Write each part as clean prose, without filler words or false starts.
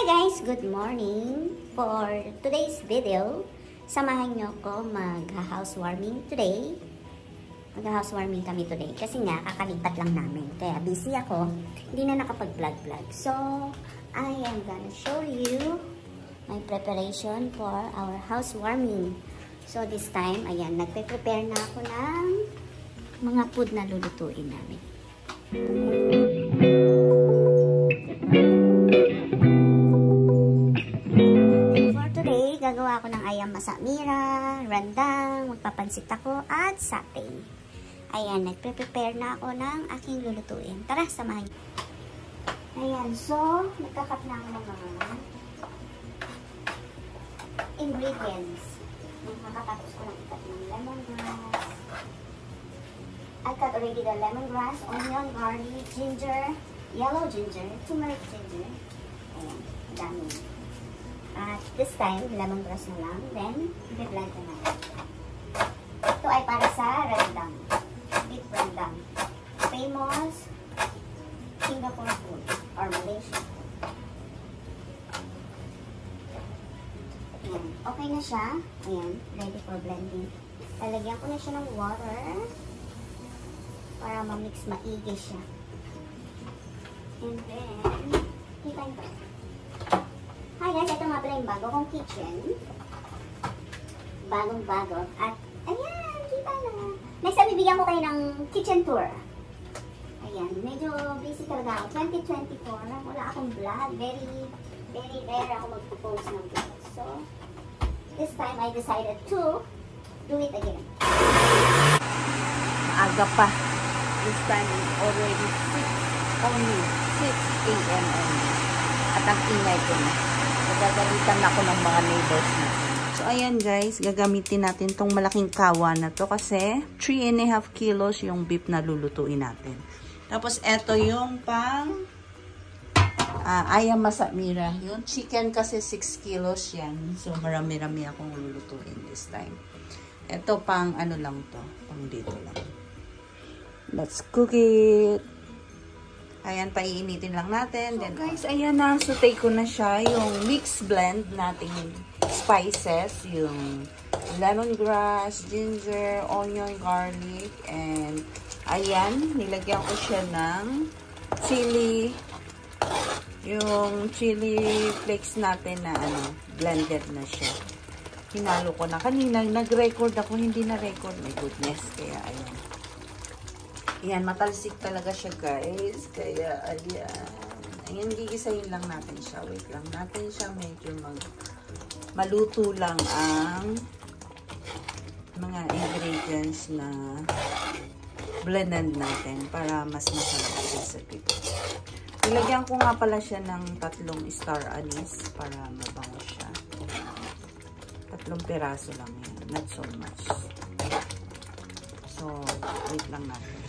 guys! Good morning! For today's video, samahan nyo ko mag-housewarming today. Mag-housewarming kami today kasi nga kakalipat lang namin. Kaya busy ako, hindi na nakapag-vlog-vlog. So, I am gonna show you my preparation for our housewarming. So, this time, ayan, nagpe-prepare na ako ng mga food na lulutuin namin. Gagawa ako ng ayam masak mira, rendang, magpapansit ako, at satay. Ayan, nagpe-prepare na ako ng aking lulutuin. Tara, samahan niyo. Ayan, so, nagkakat na ako ng mga ingredients. Nakatapos ko lang ikat ng lemongrass. I cut already the lemongrass, onion, garlic, ginger, yellow ginger, turmeric ginger. Ayan, dami. At this time, lemongrass na lang. Then, i-blend na natin. Ito ay para sa rendang. Beef rendang. Famous Singapore food or Malaysia. Ayan. Okay na siya. Ayan. Ready for blending. Lalagyan ko na siya ng water para ma-mix maigi siya. And then, hipain pa. Hi guys, ito nga pala yung bago kong kitchen. Bagong-bago. At, ayan, kita na. Next time, bibigyan ko kayo ng kitchen tour. Ayan, medyo busy talaga ako. 2024, wala akong vlog. Very rare ako mag-post ng vlog. So, this time, I decided to do it again. Aga pa. This time, already 6 a.m. only. At ang ingay ko na. Gagamitan ako ng mga neighbors natin. So, ayan guys, gagamitin natin tong malaking kawa na to kasi 3.5 kilos yung beef na lulutuin natin. Tapos, eto yung pang ayam masak mira. Yung chicken kasi 6 kilos yan. So, marami-rami akong lulutuin this time. Eto pang ano lang to. Pang dito lang. Let's cook it. Ayan, paiinitin lang natin. So, then, guys, ayan na. Saute ko na siya. Yung mix blend nating spices. Yung lemongrass, ginger, onion, garlic. And, ayan, nilagyan ko siya ng chili. Yung chili flakes natin na, blended na siya. Hinalo ko na. Kanina, nag-record ako. Hindi na-record. My goodness. Kaya, ayan. Ayan, matalsik talaga siya, guys. Kaya, ayan. Ayan, gigisahin lang natin siya. Wait lang natin siya. Medyo maluto lang ang mga ingredients na blended natin para mas masarap siya sa pito. Ilagyan ko nga pala siya ng 3 star anise para mabango siya. 3 piraso lang yan. Not so much. So, wait lang natin.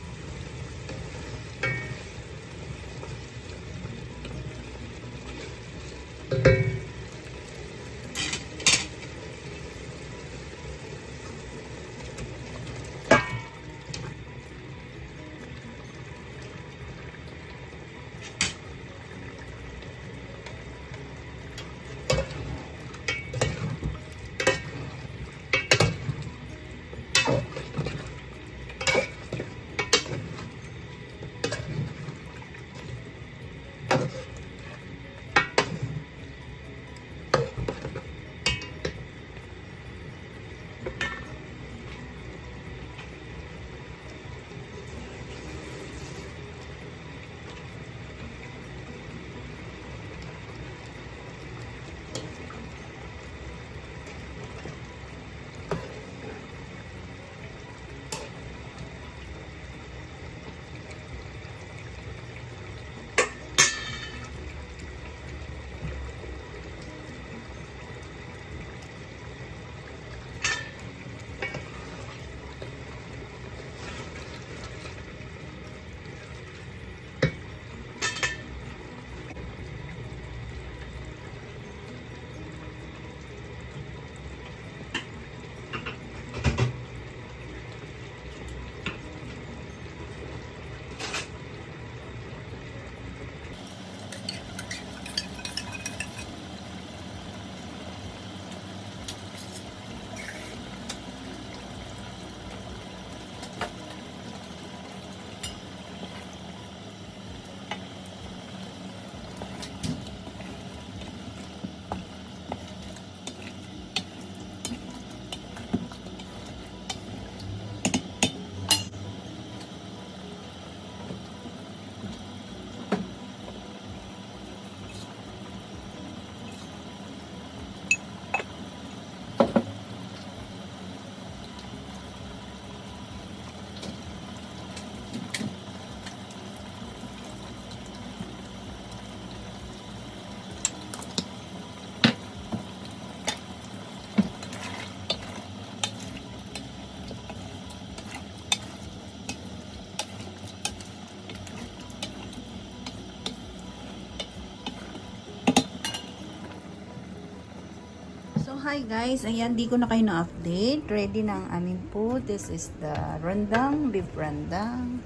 hi guys, ayan, di ko na kayo na-update. Ready na ang aming food. This is the rendang, beef rendang.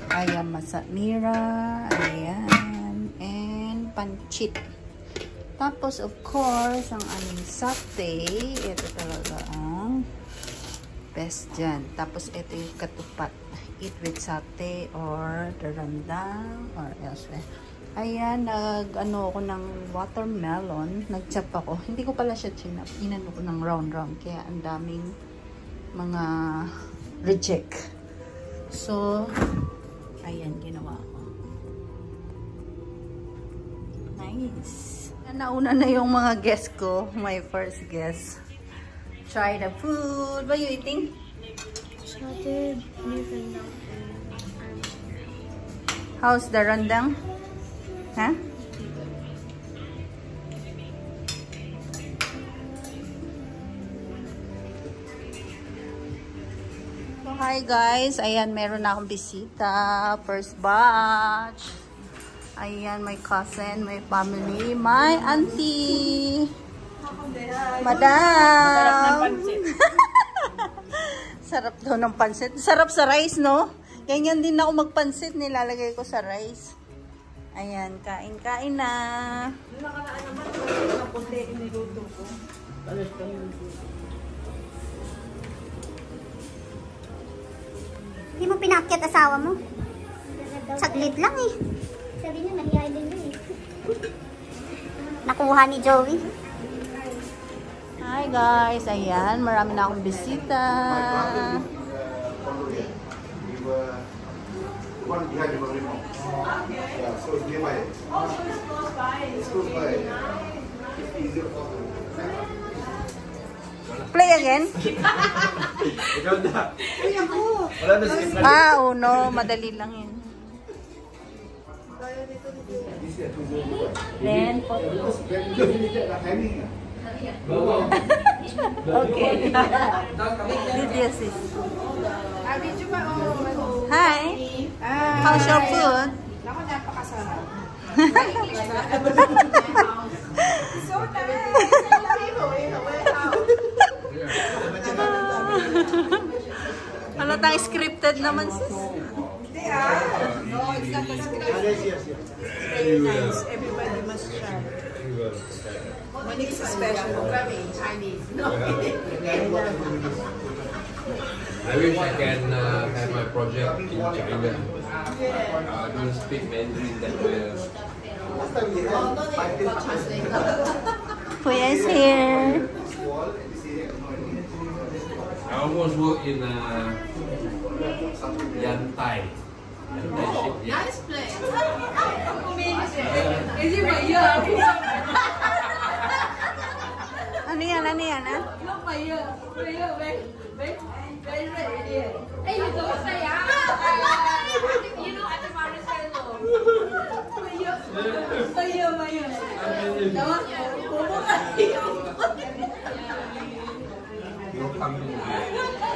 Ayan, masamira. Ayan, and pancit. Tapos, of course, ang aming satay. Ito talaga ang best dyan. Tapos, ito yung katupat. Eat with satay or the rendang or elsewhere. Ayan, nag-ano ako ng watermelon. Nag-chop ako. Hindi ko pala siya chinap. Inano ko ng round-round. Kaya ang daming mga reject. So, ayan, ginawa ko. Nice. Nauna na yung mga guests ko. My first guest. Try the food. What are you eating? Salted beef rendang. How's the rendang? Huh? So, hi guys. Ayan, meron na akong bisita. First batch. Ayan, my cousin, my family, my auntie. Madam. Sarap daw ng pansit. Sarap sa rice, no? Ganyan din ako magpansit. Nilalagay ko sa rice. Ayan, kain-kain na. Yung nakaraan naman, yung puti niluto ko. Alas kang niluto. Hindi mo pinakyat asawa mo? Saglit lang eh. Sabi niya, nahiyain din yun eh. Nakuha ni Joey. Hi guys, ayan, marami na akong bisita. One behind the remote. Yeah, so it's nearby. Oh, so it's close by. It's close by. It's easier for them. Play again? Ikaw na. Wala na skip na. Ah, no, madali lang yun. Then, okay. Video sis. Hi. How's your food? Ako, napakasarap. Halatang scripted naman sis. Hindi no, it's not a script. Very nice. Everybody must try. Monique's special. Chinese. No. I wish I can have my project in China. I don't speak Mandarin that well. Kuya is here. I almost work in Yantai. Nice place. Is it my year? Ano yan? Ano yan? Ah? Not my year. My year, very ready. Hey, you don't say ah. You know, at the Maricelo. My year. Dawa, bobo kasi.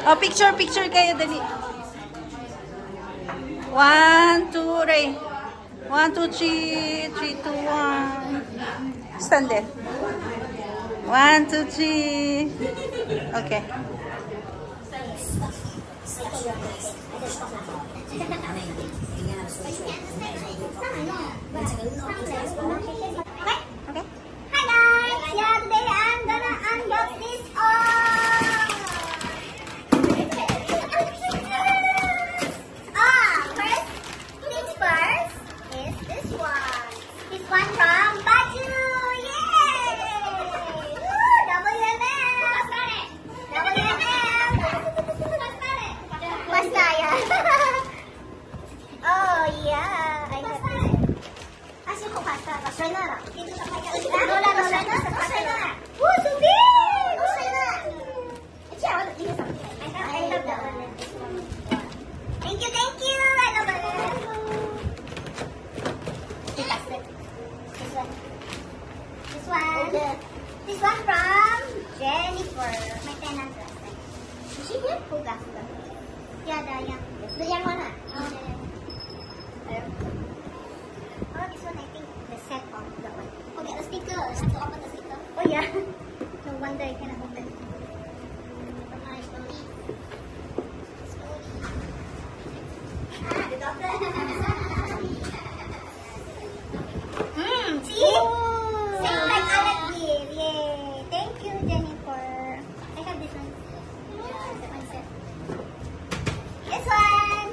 Oh, picture kayo, dali. 1, 2, Ray. 1, 2, 3, 3, 2, 1. Stand there. 1, 2, 3. Okay. Okay. Hi guys! Yeah, today I'm gonna unbox this all! First things first is this one. This one from Baju! Yay! Woo! WML! WML! Basta yan. Oh yeah! I got this. 足こかったら、それなら。ローラのそれなら。おー、すげー！それなら。じゃあ、いいですか？ I love that one. Thank you. I love it. This one from Jennifer. My tenant last time. Is she here? Huga. Yeah, the young one. Oh, this one I think the set of the one. Okay, the sticker. I have to open the sticker. Oh yeah. The wonder I cannot open. See? Same like Alat did. Yay. Thank you, Jennifer. I have this one. Yeah, that one set. This one.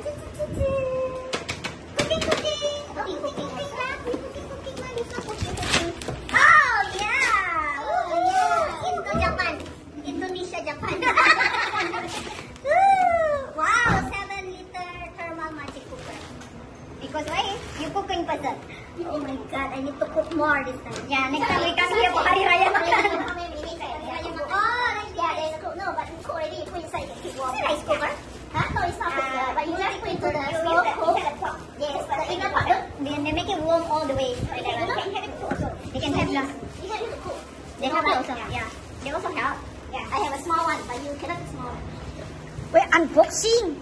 Cooking, cooking. Cooking, cooking, cooking. Cooking, cooking. Oh, yeah. Oh, yeah. Into Japan. Indonesia, Japan. Wow, 7-liter thermal magic cooker. Because why? You cooking person. Oh my God, I need to cook more this time. Yeah, next time we come here for Hari Raya makan. Oh, yeah, there's cook. No, but cook already. You put inside the keep warm. Rice cooker? Huh? No, it's not cooker. But you just put into the slow cook. Yes, but the inner part, they make it warm all the way. They can have it also. They can have them. You can use it to cook. They have it also. Yeah, they also have. Yeah, I have a small one, but you cannot use small one. We're unboxing.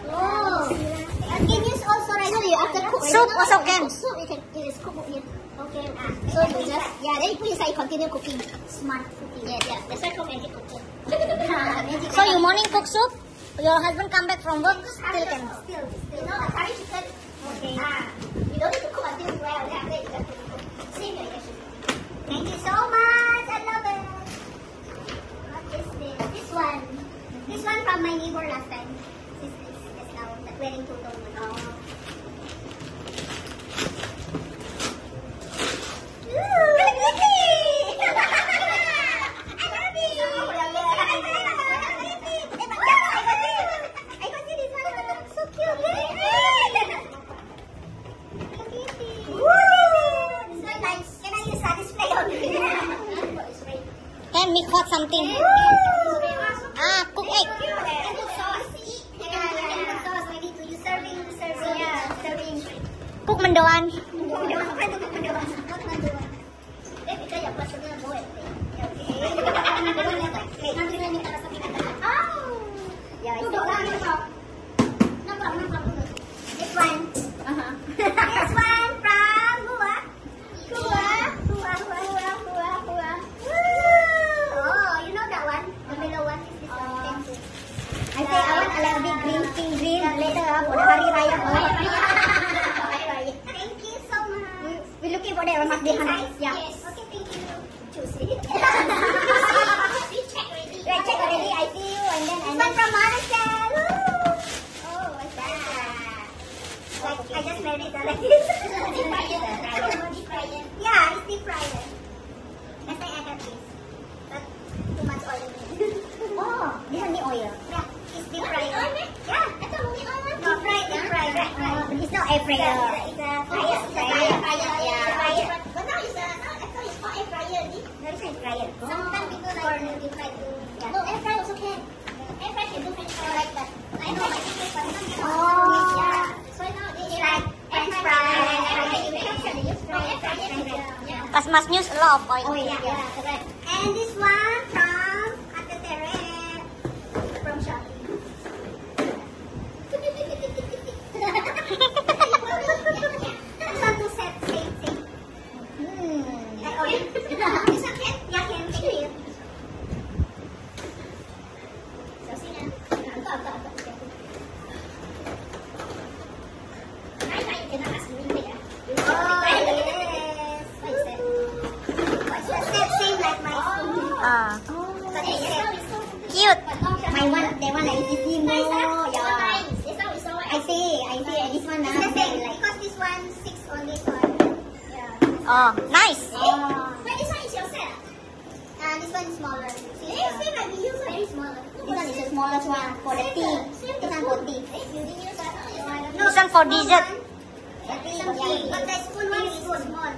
Oh, and can use also right now. You after cook. Soup also can. Soup you can just cook it. Okay. So you just then you put inside continue cooking. Smart cooking. Yeah. That's why called magic cooking. So you morning cook soup? Your husband come back from work, still can. Still. You know the curry chicken. Okay. You don't need to cook until well. After you have to cook. Same here actually. Thank you so much. I love it. What is this? This one. This one from my neighbor last time. Wearing tutong. Can we caught something? Cook egg. Cook mendoan. This one. This one from Hua. Oh, you know that one? The middle one is this one. I say I want a little bit green, pink green later for the Hari Raya. Thank you so much. We're looking for the Ramas Dehan. Yeah. Yes. Okay, thank you. Choose it. Check already. I see you and then. This one from Maricel. Oh, what's that? Like, I just married her like this. Yeah, it's deep fryer. That's why I have this. But too much oil in it. Oh, this one need oil. Yeah, it's deep fryer. Yeah, I thought only oil. No, fried, deep fried. It's not air fryer. It's a fryer. Yeah. But now it's I thought it's called air fryer. No, it's not fryer. Sometimes people like to deep fry too. Yeah. No, air fry also can. Air fry can do French fry like that. I know my secret, but some people yeah. So now it's like French fry. Because must use a lot of oil. Oh yeah, correct. And this one from Ate Tere from Shopee. This one to set same. Like oil. This one can? Yeah, can. Thank you. So see na. You cannot ask me. Oh yes. What is that? What's that? Same like my spoon. Cute. My one, the one like this more. Yeah. I see. This one now. It's the same because this one 6 only for. Yeah. Oh, nice. But this one is your set. This one is smaller. Same like we use very smaller. This one is the smallest one for the tea. This one for tea. No, This one for dessert. but the spoon one is so small.